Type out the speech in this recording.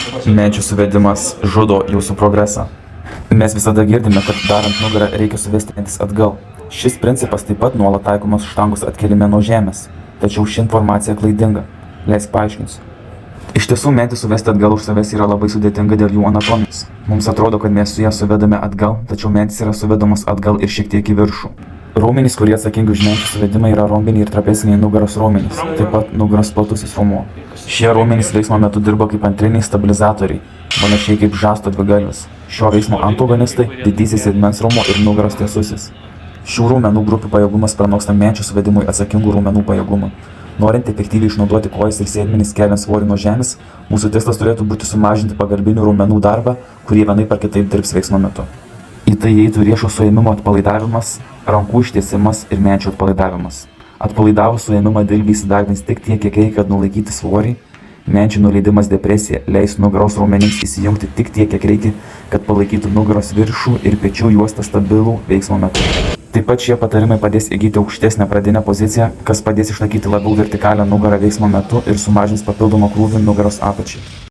Menčių suvedimas žudo jūsų progresą. Mes visada girdime, kad darant nugarą reikia suvesti mentis atgal. Šis principas taip pat nuolat taikomas štangos atkėlime nuo žemės. Tačiau ši informacija klaidinga. Leisk paaiškinsiu. Iš tiesų, mentį suvesti atgal už savęs yra labai sudėtinga dėl jų anatomijos. Mums atrodo, kad mes su ją suvedame atgal, tačiau mentis yra suvedamos atgal ir šiek tiek į viršų. Raumenys, kurie atsakingi už menčių suvedimą, yra rombiniai ir trapeciniai nugaros raumenys, taip pat nugaros platusis raumuo. Šie raumenys veiksmo metu dirba kaip antriniai stabilizatoriai, panašiai kaip žasto dvigalvis. Šio veiksmo antagonistai – didysis sėdmens raumuo ir nugaros tiesusis. Šių raumenų grupių pajėgumas pranoksta menčių suvedimui atsakingų raumenų pajėgumą. Norint efektyviai išnaudoti kojas ir sėdmenis keliant svorį nuo žemės, mūsų tikslas turėtų būti sumažinti pagalbinių raumenų darbą, kurie vienaip ar kitaip dirbs veiksmo metu. Į tai įeitų riešo suėmimo atpalaidavimas, rankų ištiesimas ir menčių atpalaidavimas. Atpalaidavus suėmimą dilbį įsidarbins tik tiek, kiek reikia, kad nulaikyti svorį. Menčių nuleidimas depresija leis nugaros raumenims įsijungti tik tiek, kiek reikia, kad palaikytų nugaros viršų ir pečių juostą stabilų veiksmo metu. Taip pat šie patarimai padės įgyti aukštesnę pradinę poziciją, kas padės išlaikyti labiau vertikalią nugarą veiksmo metu ir sumažins papildomą krūvį nugaros apačiai.